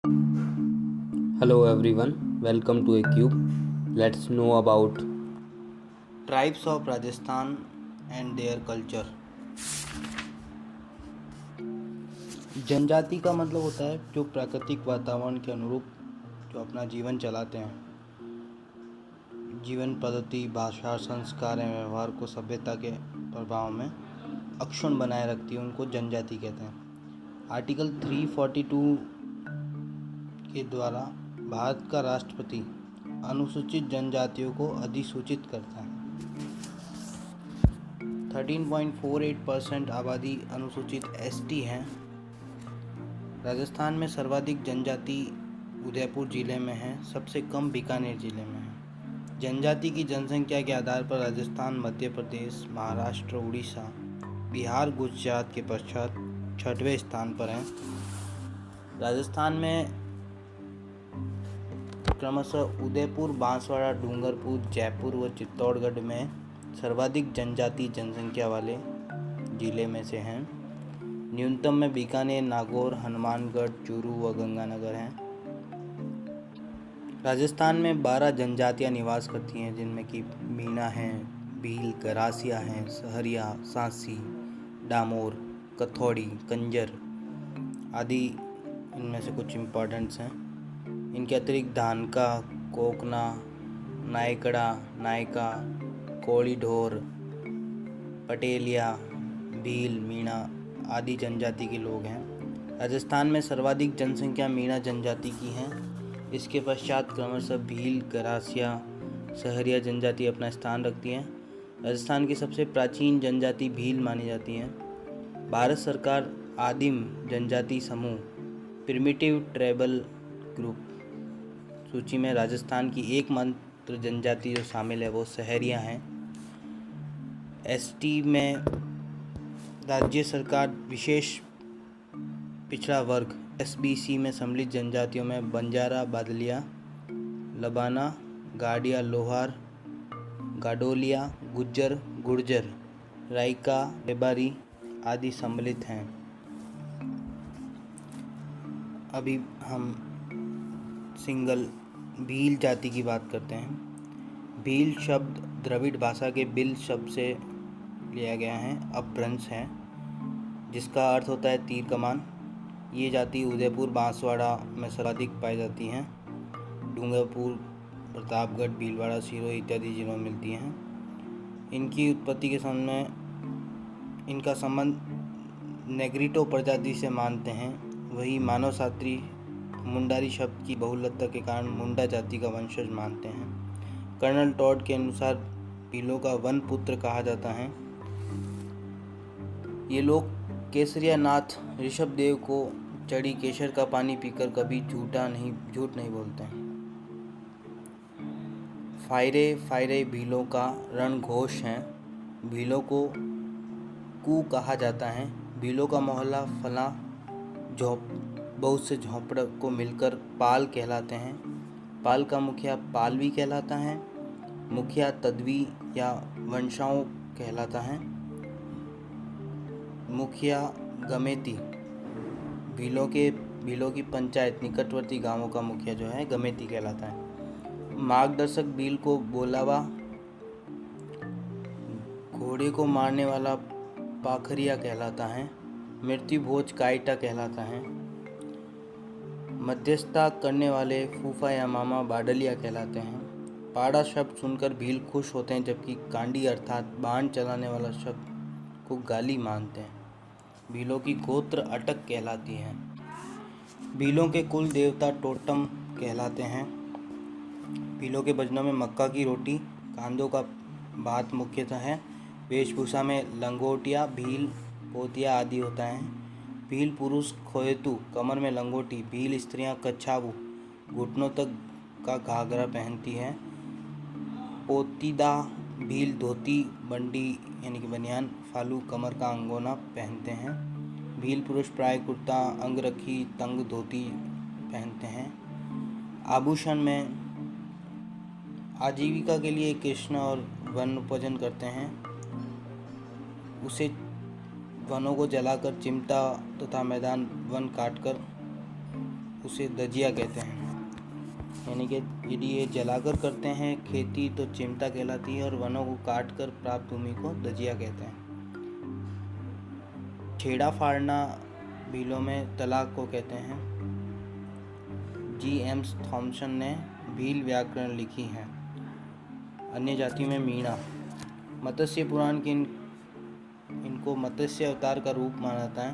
Hello everyone, welcome to a cube. Let's know about Tribes of Rajasthan and their culture। जनजाति का मतलब होता है जो प्राकृतिक वातावरण के अनुरूप जो अपना जीवन चलाते हैं। जीवन पद्धति, भाषा, संस्कार एवं व्यवहार को सभ्यता के प्रभाव में अक्षुण्ण बनाए रखती है, उनको जनजाति कहते हैं। आर्टिकल 342 के द्वारा भारत का राष्ट्रपति अनुसूचित जनजातियों को अधिसूचित करता है। 13.48% आबादी अनुसूचित एसटी हैं। राजस्थान में सर्वाधिक जनजाति उदयपुर जिले में है, सबसे कम बीकानेर जिले में है। जनजाति की जनसंख्या के आधार पर राजस्थान, मध्य प्रदेश, महाराष्ट्र, उड़ीसा, बिहार, गुजरात के पश्चात 6वें स्थान पर है। राजस्थान में क्रमशः उदयपुर, बांसवाड़ा, डूंगरपुर, जयपुर व चित्तौड़गढ़ में सर्वाधिक जनजाति जनसंख्या वाले जिले में से हैं। न्यूनतम में बीकानेर, नागौर, हनुमानगढ़, चूरू व गंगानगर हैं। राजस्थान में 12 जनजातियां निवास करती हैं, जिनमें कि मीणा हैं, भील, गरासिया हैं, सहरिया, सांसी, डामोर, कथौड़ी, कंजर आदि इनमें से कुछ इम्पॉर्टेंट्स हैं। इनके अतिरिक्त धानका, कोकना, नायकड़ा, नायका, कोली ढोर, पटेलिया, भील, मीणा आदि जनजाति के लोग हैं। राजस्थान में सर्वाधिक जनसंख्या मीणा जनजाति की है। इसके पश्चात क्रमशः भील, गरासिया, सहरिया जनजाति अपना स्थान रखती हैं। राजस्थान की सबसे प्राचीन जनजाति भील मानी जाती है। भारत सरकार आदिम जनजाति समूह प्रिमिटिव ट्राइबल ग्रुप सूची में राजस्थान की एकमात्र जनजाति जो शामिल है वो सहरिया हैं। एसटी में राज्य सरकार विशेष पिछड़ा वर्ग एसबीसी में सम्मिलित जनजातियों में बंजारा, बादलिया, लबाना, गाडिया, लोहार, गाडोलिया, गुज्जर, गुर्जर, राइका, रेबारी आदि सम्मिलित हैं। अभी हम सिंगल भील जाति की बात करते हैं। भील शब्द द्रविड़ भाषा के बिल शब्द से लिया गया है, अपभ्रंश है, जिसका अर्थ होता है तीर कमान। ये जाति उदयपुर, बांसवाड़ा में सर्वाधिक पाई जाती हैं। डूंगरपुर, प्रतापगढ़, भीलवाड़ा, सिरोही इत्यादि जिलों में मिलती हैं। इनकी उत्पत्ति के समय इनका संबंध नेग्रिटो प्रजाति से मानते हैं। वही मानव शास्त्री मुंडारी शब्द की बहुलता के कारण मुंडा जाति का वंशज मानते हैं। कर्नल टॉड के अनुसार भीलों का वन पुत्र कहा जाता है। ये लोग केसरिया नाथ ऋषभदेव को चढ़ी केसर का पानी पीकर कभी झूठ नहीं बोलते हैं। फायरे फायरे भीलों का रणघोष हैं। भीलों को कू कहा जाता है। भीलों का मोहल्ला फला बहुत से झोंपड़ों को मिलकर पाल कहलाते हैं। पाल का मुखिया पालवी कहलाता है। मुखिया तदवी या वंशाओं कहलाता है। मुखिया गमेती भीलों की पंचायत निकटवर्ती गांवों का मुखिया जो है गमेती कहलाता है। मार्गदर्शक भील को बोलावा, घोड़े को मारने वाला पाखरिया कहलाता है। मृत्यु भोज काइटा कहलाता है। मध्यस्थता करने वाले फूफा या मामा बाडलिया कहलाते हैं। पाड़ा शब्द सुनकर भील खुश होते हैं, जबकि कांडी अर्थात बाण चलाने वाला शब्द को गाली मानते हैं। भीलों की गोत्र अटक कहलाती है। भीलों के कुल देवता टोटम कहलाते हैं। भीलों के भजनों में मक्का की रोटी, कांदों का भात मुख्यतः है। वेशभूषा में लंगोटिया, भील, पोतिया आदि होता है। भील पुरुष खोयतू, कमर में लंगोटी। भील स्त्रियां कच्छावू, घुटनों तक का घाघरा पहनती है। पोतीदा भील धोती, बंडी यानी कि बनियान, फालू, कमर का अंगोना पहनते हैं। भील पुरुष प्राय कुर्ता, अंगरखी, तंग धोती पहनते हैं। आभूषण में आजीविका के लिए कृष्ण और वन उपजन करते हैं। उसे वनों को जलाकर चिमटा तथा मैदान वन काटकर उसे दजिया कहते हैं। यानी कि यदि ये जलाकर करते हैं खेती तो चिमटा कहलाती है, और वनों को काट कर प्राप्त भूमि को दजिया कहते हैं। छेड़ा फाड़ना भीलों में तलाक को कहते हैं। G.M. थॉमसन ने भील व्याकरण लिखी है। अन्य जातियों में मीणा, मत्स्य पुराण के इनको मत्स्य अवतार का रूप माना जाता है।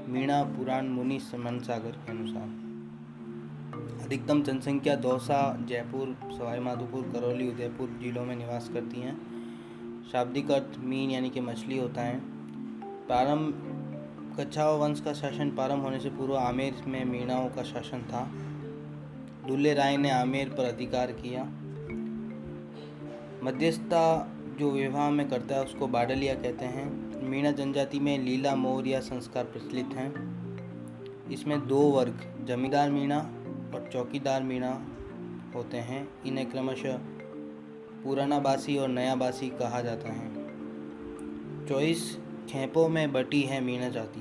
मीणा पुराण मुनि मनसागर के अनुसार। अधिकतम जनसंख्या दौसा, जयपुर, सवाई माधोपुर, करौली, उदयपुर जिलों में निवास करती हैं। शाब्दिक अर्थ मीन यानी कि मछली होता है। प्रारंभ कच्छावा वंश का शासन प्रारंभ होने से पूर्व आमेर में मीणाओं का शासन था। दुल्ले राय ने आमेर पर अधिकार किया। मध्यस्थता जो विवाह में करता है उसको बाडलिया कहते हैं। मीणा जनजाति में लीला मोर संस्कार प्रचलित हैं। इसमें दो वर्ग जमींदार मीणा और चौकीदार मीणा होते हैं। इन्हें क्रमशः पुराना बासी और नया बासी कहा जाता है। 24 खेपों में बटी है मीणा जाति।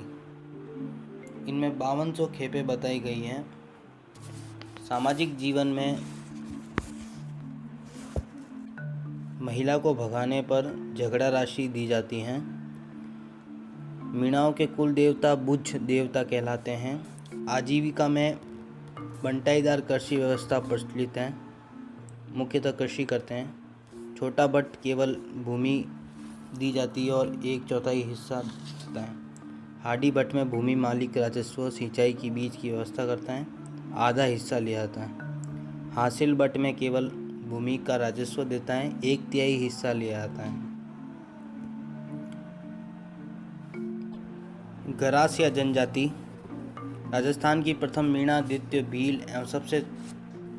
इनमें 5200 खेपें बताई गई हैं। सामाजिक जीवन में महिला को भगाने पर झगड़ा राशि दी जाती हैं। मीणाओं के कुल देवता बुझ देवता कहलाते हैं। आजीविका में बंटाईदार कृषि व्यवस्था प्रचलित है। मुख्यतः कृषि करते हैं। छोटा बट केवल भूमि दी जाती है और 1/4 हिस्सा देता है। हाडी बट में भूमि मालिक राजस्व सिंचाई की बीज की व्यवस्था करता है, आधा हिस्सा ले आता है। हासिल बट में केवल भूमि का राजस्व देता है, 1/3 हिस्सा ले आता है। गरासिया जनजाति राजस्थान की प्रथम मीणा, द्वितीय भील एवं सबसे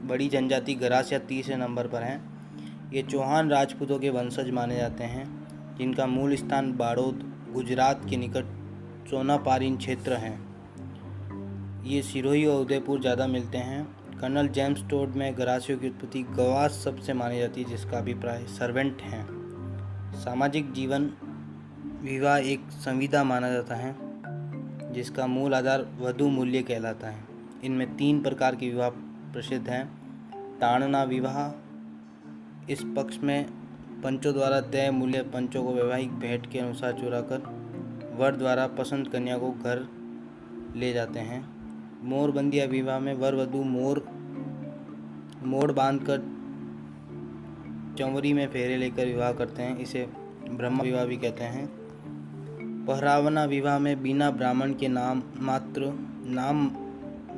बड़ी जनजाति गरासिया तीसरे नंबर पर है। ये चौहान राजपूतों के वंशज माने जाते हैं, जिनका मूल स्थान बाड़ोद गुजरात के निकट सोनापारीन क्षेत्र है। ये सिरोही और उदयपुर ज़्यादा मिलते हैं। कर्नल जेम्स टोड में गरासियों की उत्पत्ति गवास सबसे मानी जाती है, जिसका अभिप्राय सर्वेंट हैं। सामाजिक जीवन विवाह एक संविदा माना जाता है, जिसका मूल आधार वधू मूल्य कहलाता है। इनमें 3 प्रकार के विवाह प्रसिद्ध हैं। ताड़ना विवाह, इस पक्ष में पंचों द्वारा तय मूल्य पंचों को वैवाहिक भेंट के अनुसार चुराकर वर द्वारा पसंद कन्या को घर ले जाते हैं। मोरबंदिया विवाह में वर वधू मोड़ बांधकर चंवरी में फेरे लेकर विवाह करते हैं। इसे ब्रह्म विवाह भी कहते हैं। पहरावना विवाह में बिना ब्राह्मण के नाम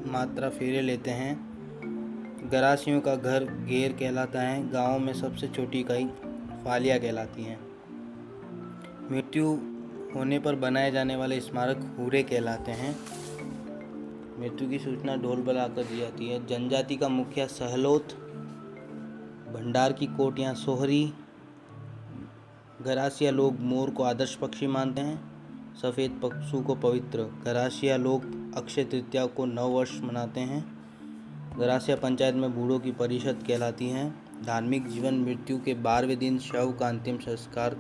मात्रा फेरे लेते हैं। गरासियों का घर घेर कहलाता है। गाँव में सबसे छोटी इकाई फालिया कहलाती है। मृत्यु होने पर बनाए जाने वाले स्मारक हुरे कहलाते हैं। मृत्यु की सूचना ढोल बजाकर दी जाती है। जनजाति का मुखिया सहलोत, भंडार की कोट या सोहरी। गरासिया लोग मोर को आदर्श पक्षी मानते हैं। सफ़ेद पशु को पवित्र। गरासिया लोग अक्षय तृतीया को नववर्ष मनाते हैं। गरासिया पंचायत में बूढ़ों की परिषद कहलाती हैं। धार्मिक जीवन मृत्यु के 12वें दिन शव का अंतिम संस्कार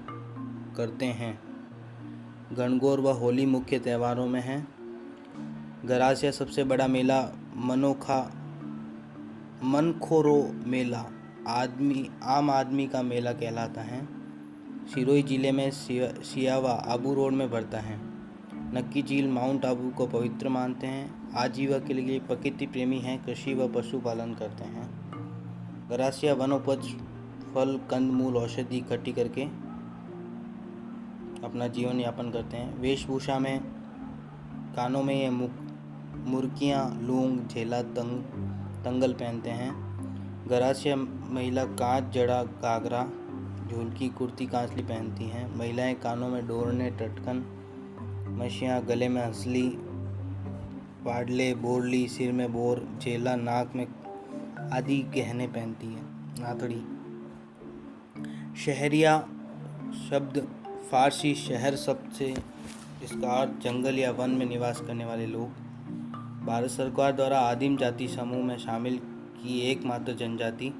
करते हैं। गणगौर व होली मुख्य त्योहारों में हैं। गरासिया सबसे बड़ा मेला मनखोरो मेला आम आदमी का मेला कहलाता है। सिरोही जिले में सियावा आबू रोड में भरता है। नक्की झील माउंट आबू को पवित्र मानते हैं। आजीविका के लिए प्रकृति प्रेमी हैं, कृषि व पशुपालन करते हैं। गरासिया वनोपज फल कंद मूल औषधि इकट्ठी करके अपना जीवन यापन करते हैं। वेशभूषा में कानों में ये मुर्कियाँ, लूंग, झेला, तंगल पहनते हैं। गरासिया महिला कांच जड़ा घाघरा, झुलकी, कुर्ती, कांसली पहनती हैं। महिलाएं कानों में डोरने, टटकन, मछियाँ, गले में हंसली, पाडले, बोरली, सिर में बोर, झेला, नाक में आदि गहने पहनती हैं। नाथड़ी। शहरिया शब्द फारसी शहर शब्द से, इसका अर्थ जंगल या वन में निवास करने वाले लोग। भारत सरकार द्वारा आदिम जाति समूह में शामिल की एकमात्र जनजाति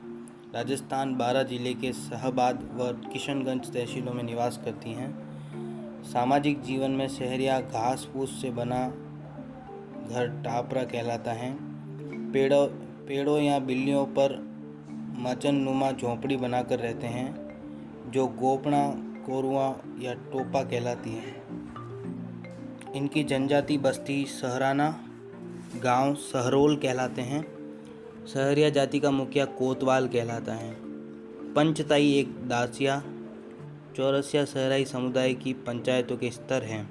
राजस्थान 12 जिले के शाहबाद व किशनगंज तहसीलों में निवास करती हैं। सामाजिक जीवन में शहरिया घास फूस से बना घर टापरा कहलाता है। पेड़ों या बिल्लियों पर मचन नुमा झोंपड़ी बनाकर रहते हैं, जो गोपड़ा, कोरुआ या टोपा कहलाती है। इनकी जनजाति बस्ती सहराना गांव सहरोल कहलाते हैं। सहरिया जाति का मुखिया कोतवाल कहलाता है। पंचताई एक दासिया चौरसिया सहराई समुदाय की पंचायतों के स्तर हैं।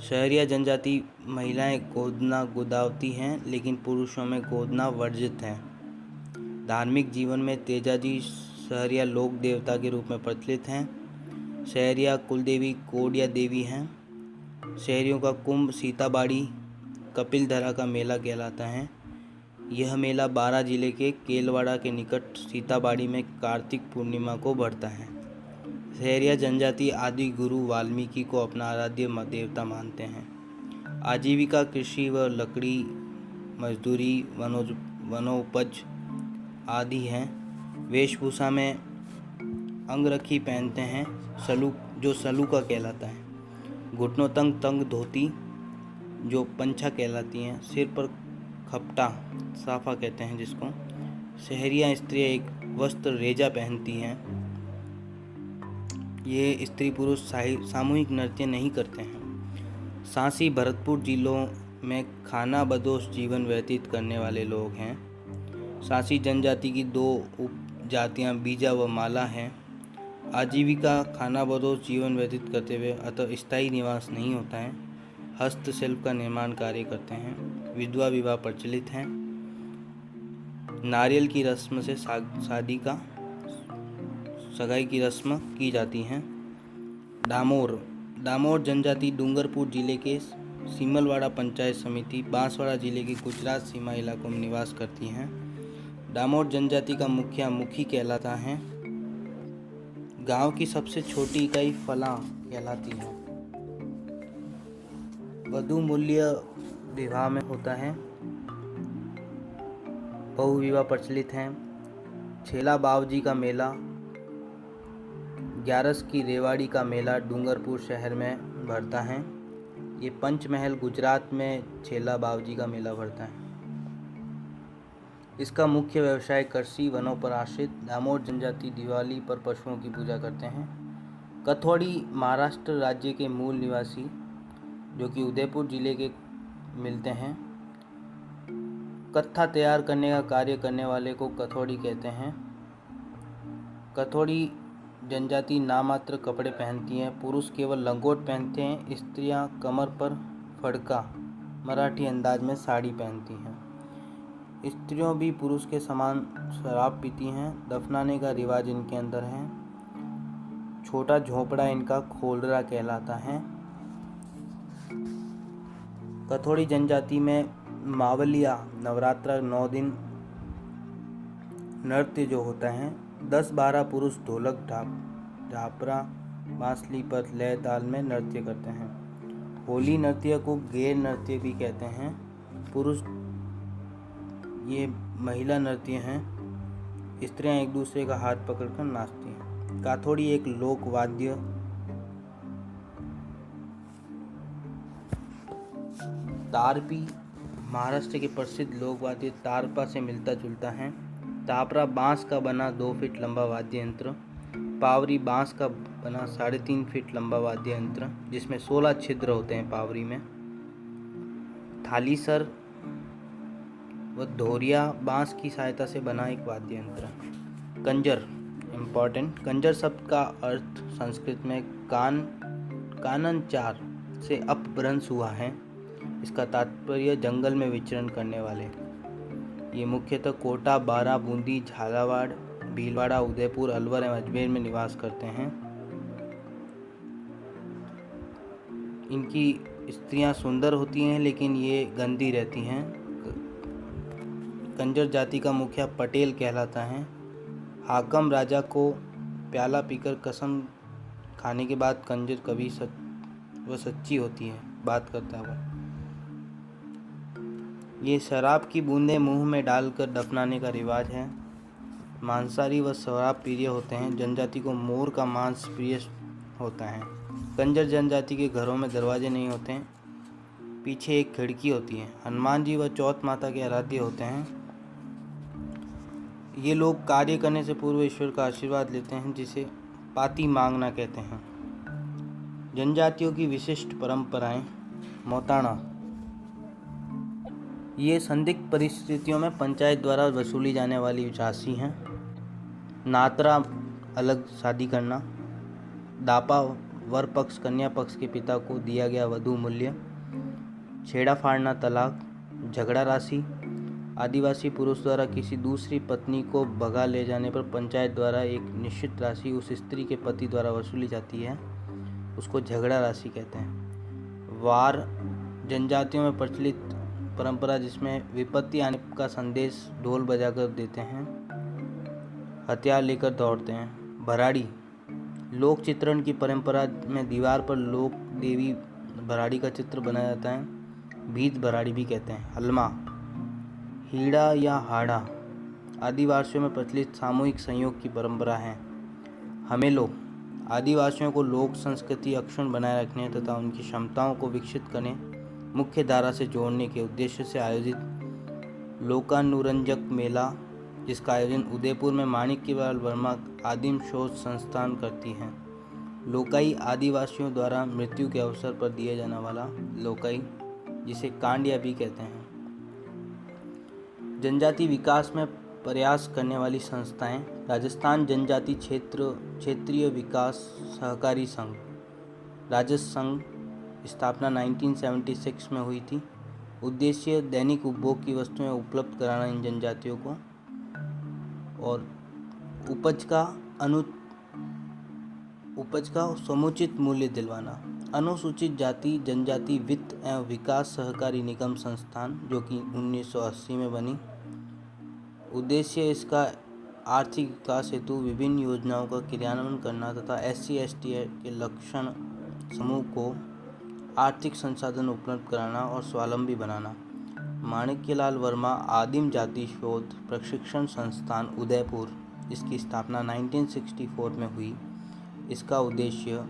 शहरिया जनजाति महिलाएं गोदना गोदावती हैं, लेकिन पुरुषों में गोदना वर्जित है। धार्मिक जीवन में तेजाजी शहरिया लोक देवता के रूप में प्रचलित हैं। शहरिया कुलदेवी कोडिया देवी हैं। शहरियों का कुंभ सीताबाड़ी कपिलधरा का मेला कहलाता है। यह मेला बारां जिले के केलवाड़ा के निकट सीताबाड़ी में कार्तिक पूर्णिमा को बढ़ता है। शहरिया जनजाति आदि गुरु वाल्मीकि को अपना आराध्य देवता मानते हैं। आजीविका कृषि व लकड़ी मजदूरी वनोपज आदि हैं। वेशभूषा में अंगरखी पहनते हैं, जो सलूका कहलाता है। घुटनों तंग तंग धोती जो पंछा कहलाती हैं। सिर पर खपटा साफा कहते हैं जिसको। शहरिया स्त्रियाँ एक वस्त्र रेजा पहनती हैं। ये स्त्री पुरुष सामूहिक नृत्य नहीं करते हैं। सांसी भरतपुर जिलों में खाना बदोश जीवन व्यतीत करने वाले लोग हैं। सांसी जनजाति की दो उपजातियां बीजा व माला हैं। आजीविका खाना बदोश जीवन व्यतीत करते हुए अतः स्थायी निवास नहीं होता है। हस्तशिल्प का निर्माण कार्य करते हैं। विधवा विवाह प्रचलित हैं। नारियल की रस्म से सगाई की रस्म की जाती हैं। डामोर जनजाति डूंगरपुर जिले के सीमलवाड़ा पंचायत समिति बांसवाड़ा जिले के गुजरात सीमा इलाकों में निवास करती हैं। डामोर जनजाति का मुखिया मुखी कहलाता है। गांव की सबसे छोटी इकाई फला कहलाती है। वधु मूल्य विवाह में होता है। बहु विवाह प्रचलित हैं। छेला बावजी का मेला, ग्यारस की रेवाड़ी का मेला डूंगरपुर शहर में भरता है। ये पंचमहल गुजरात में छेला बावजी का मेला भरता है। इसका मुख्य व्यवसाय कृषि वनों पर आश्रित। डामोर जनजाति दिवाली पर पशुओं की पूजा करते हैं। कथौड़ी महाराष्ट्र राज्य के मूल निवासी जो कि उदयपुर जिले के मिलते हैं। कत्था तैयार करने का कार्य करने वाले को कथौड़ी कहते हैं। कथौड़ी जनजाति नामात्र कपड़े पहनती हैं। पुरुष केवल लंगोट पहनते हैं। स्त्रियां कमर पर फड़का मराठी अंदाज में साड़ी पहनती हैं। स्त्रियों भी पुरुष के समान शराब पीती हैं। दफनाने का रिवाज इनके अंदर है। छोटा झोपड़ा इनका खोलरा कहलाता है। कथौड़ी जनजाति में मावलिया नवरात्र 9 दिन नृत्य जो होता है 10-12 पुरुष ढोलक ढापरा बांसुरी पर लय ताल में नृत्य करते हैं। होली नृत्य को गैर नृत्य भी कहते हैं। पुरुष ये महिला नृत्य हैं। स्त्रियां एक दूसरे का हाथ पकड़कर नाचती हैं। काथोड़ी एक लोक वाद्य तारपी महाराष्ट्र के प्रसिद्ध लोक वाद्य तारपा से मिलता जुलता है। तापरा बांस का बना 2 फीट लंबा वाद्य यंत्र। पावरी बांस का बना 3.5 फीट लंबा वाद्य यंत्र जिसमें 16 छिद्र होते हैं पावरी में। थालीसर व धोरिया बांस की सहायता से बना एक वाद्य यंत्र। कंजर इम्पॉर्टेंट। कंजर शब्द का अर्थ संस्कृत में कानन चार से अपभ्रंश हुआ है। इसका तात्पर्य जंगल में विचरण करने वाले। ये मुख्यतः कोटा, बारां, बूंदी, झालावाड़, भीलवाड़ा, उदयपुर, अलवर एवं अजमेर में निवास करते हैं। इनकी स्त्रियां सुंदर होती हैं लेकिन ये गंदी रहती हैं। कंजर जाति का मुखिया पटेल कहलाता है। हाकम राजा को प्याला पीकर कसम खाने के बाद कंजर कभी वह सच्ची होती है बात करता हुआ। ये शराब की बूंदें मुंह में डालकर दफनाने का रिवाज है। मांसाहारी व शराब प्रिय होते हैं। जनजाति को मोर का मांस प्रिय होता है। कंजर जनजाति के घरों में दरवाजे नहीं होते हैं। पीछे एक खिड़की होती है। हनुमान जी व चौथ माता के आराध्य होते हैं। ये लोग कार्य करने से पूर्व ईश्वर का आशीर्वाद लेते हैं, जिसे पाती मांगना कहते हैं। जनजातियों की विशिष्ट परंपराएं। मौताना, ये संदिग्ध परिस्थितियों में पंचायत द्वारा वसूली जाने वाली राशि हैं। नातरा, अलग शादी करना। दापा, वर पक्ष कन्या पक्ष के पिता को दिया गया वधू मूल्य। छेड़ा फाड़ना, तलाक। झगड़ा राशि, आदिवासी पुरुष द्वारा किसी दूसरी पत्नी को भगा ले जाने पर पंचायत द्वारा एक निश्चित राशि उस स्त्री के पति द्वारा वसूली जाती है, उसको झगड़ा राशि कहते हैं। वार, जनजातियों में प्रचलित परंपरा जिसमें विपत्ति आने का संदेश ढोल बजाकर देते हैं, हथियार लेकर दौड़ते हैं। भराड़ी, लोक चित्रण की परंपरा में दीवार पर लोक देवी भराड़ी का चित्र बनाया जाता है, भीत भराड़ी भी कहते हैं। हलमा, हीड़ा या हाड़ा, आदिवासियों में प्रचलित सामूहिक संयोग की परंपरा है। हमेलो, आदिवासियों को लोक संस्कृति अक्षुण्ण बनाए रखने तथा उनकी क्षमताओं को विकसित करने, मुख्य धारा से जोड़ने के उद्देश्य से आयोजित लोकानुरंजक मेला, जिसका आयोजन उदयपुर में माणिक्यलाल वर्मा आदिम शोध संस्थान करती हैं। लोकाई, आदिवासियों द्वारा मृत्यु के अवसर पर दिए जाने वाला लोकाई, जिसे कांडिया भी कहते हैं। जनजाति विकास में प्रयास करने वाली संस्थाएं। राजस्थान जनजाति क्षेत्रीय विकास सहकारी संघ, राजस्व संघ, स्थापना 1976 में हुई थी। उद्देश्य दैनिक उपभोग की वस्तुएं उपलब्ध कराना इन जनजातियों को, और उपज का समुचित मूल्य दिलवाना। अनुसूचित जाति जनजाति वित्त एवं विकास सहकारी निगम संस्थान, जो कि 1980 में बनी। उद्देश्य इसका आर्थिक विकास हेतु विभिन्न योजनाओं का क्रियान्वयन करना तथा SC/ST के लक्षण समूह को आर्थिक संसाधन उपलब्ध कराना और स्वावलंबी बनाना। माणिक्यलाल वर्मा आदिम जाति शोध प्रशिक्षण संस्थान उदयपुर, इसकी स्थापना 1964 में हुई। इसका उद्देश्य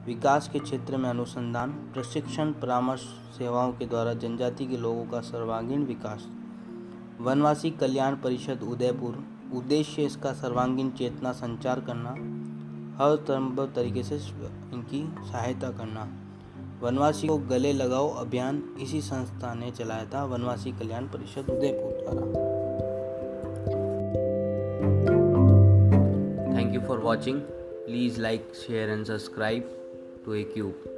विकास के क्षेत्र में अनुसंधान, प्रशिक्षण, परामर्श सेवाओं के द्वारा जनजाति के लोगों का सर्वांगीण विकास। वनवासी कल्याण परिषद उदयपुर, उद्देश्य इसका सर्वांगीण चेतना संचार करना, हर संभव तरीके से इनकी सहायता करना। वनवासी को गले लगाओ अभियान इसी संस्था ने चलाया था, वनवासी कल्याण परिषद उदयपुर द्वारा। Thank you for watching. Please like, share and subscribe to A Cube.